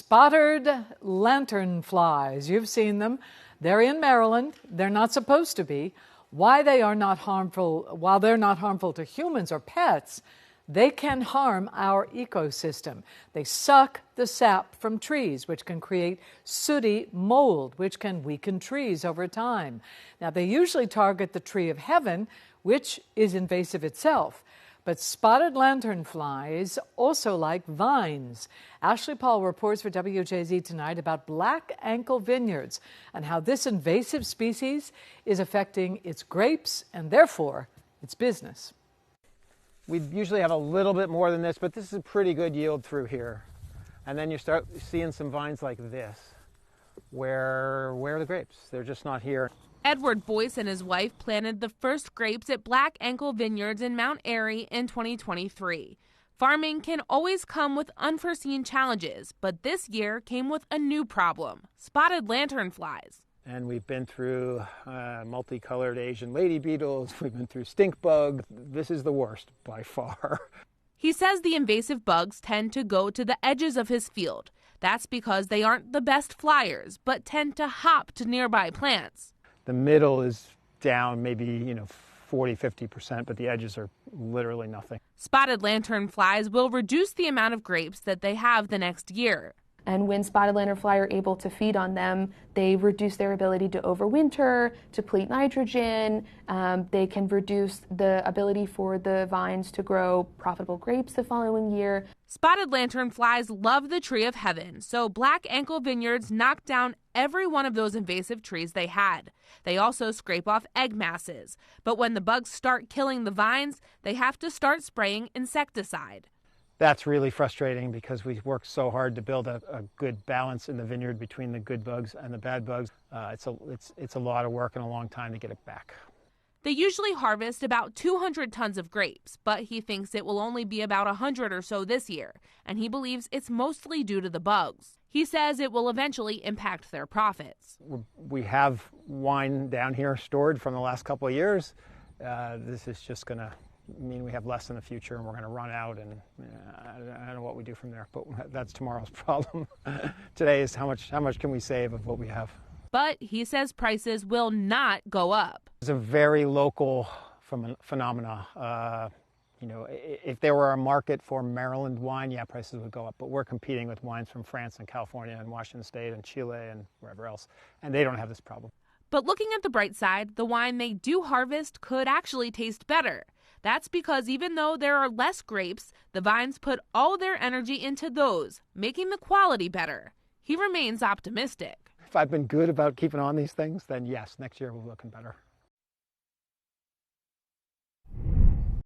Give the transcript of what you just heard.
Spotted lanternflies. You've seen them. They're in Maryland. They're not supposed to be. While they're not harmful to humans or pets, they can harm our ecosystem. They suck the sap from trees, which can create sooty mold, which can weaken trees over time. Now, they usually target the tree of heaven, which is invasive itself. But spotted lanternflies also like vines. Ashley Paul reports for WJZ tonight about black ankle vineyards and how this invasive species is affecting its grapes and therefore its business. We usually have a little bit more than this, but this is a pretty good yield through here. And then you start seeing some vines like this. Where are the grapes? They're just not here. Edward Boyce and his wife planted the first grapes at Black Ankle Vineyards in Mount Airy in 2023. Farming can always come with unforeseen challenges, but this year came with a new problem: spotted lanternflies. And we've been through multicolored Asian lady beetles. We've been through stink bug. This is the worst by far. He says the invasive bugs tend to go to the edges of his field. That's because they aren't the best flyers, but tend to hop to nearby plants. The middle is down maybe, 40, 50%, but the edges are literally nothing. Spotted lanternflies will reduce the amount of grapes that they have the next year. And when spotted lanternfly are able to feed on them, they reduce their ability to overwinter, deplete nitrogen. They can reduce the ability for the vines to grow profitable grapes the following year. Spotted lanternflies love the tree of heaven, so Black Ankle Vineyards knocked down every one of those invasive trees they had. They also scrape off egg masses. But when the bugs start killing the vines, they have to start spraying insecticide. That's really frustrating because we worked so hard to build a good balance in the vineyard between the good bugs and the bad bugs. It's a lot of work and a long time to get it back. They usually harvest about 200 tons of grapes, but he thinks it will only be about 100 or so this year, and he believes it's mostly due to the bugs. He says it will eventually impact their profits. We have wine down here stored from the last couple of years. This is just going to mean we have less in the future and we're going to run out, and I don't know what we do from there, but that's tomorrow's problem. Today is how much can we save of what we have. But he says prices will not go up. It's a very local phenomena. If there were a market for Maryland wine, yeah, prices would go up, but we're competing with wines from France and California and Washington State and Chile and wherever else, and they don't have this problem. But looking at the bright side, the wine they do harvest could actually taste better. That's because even though there are less grapes, the vines put all their energy into those, making the quality better. He remains optimistic. If I've been good about keeping on these things, then yes, next year we'll be looking better.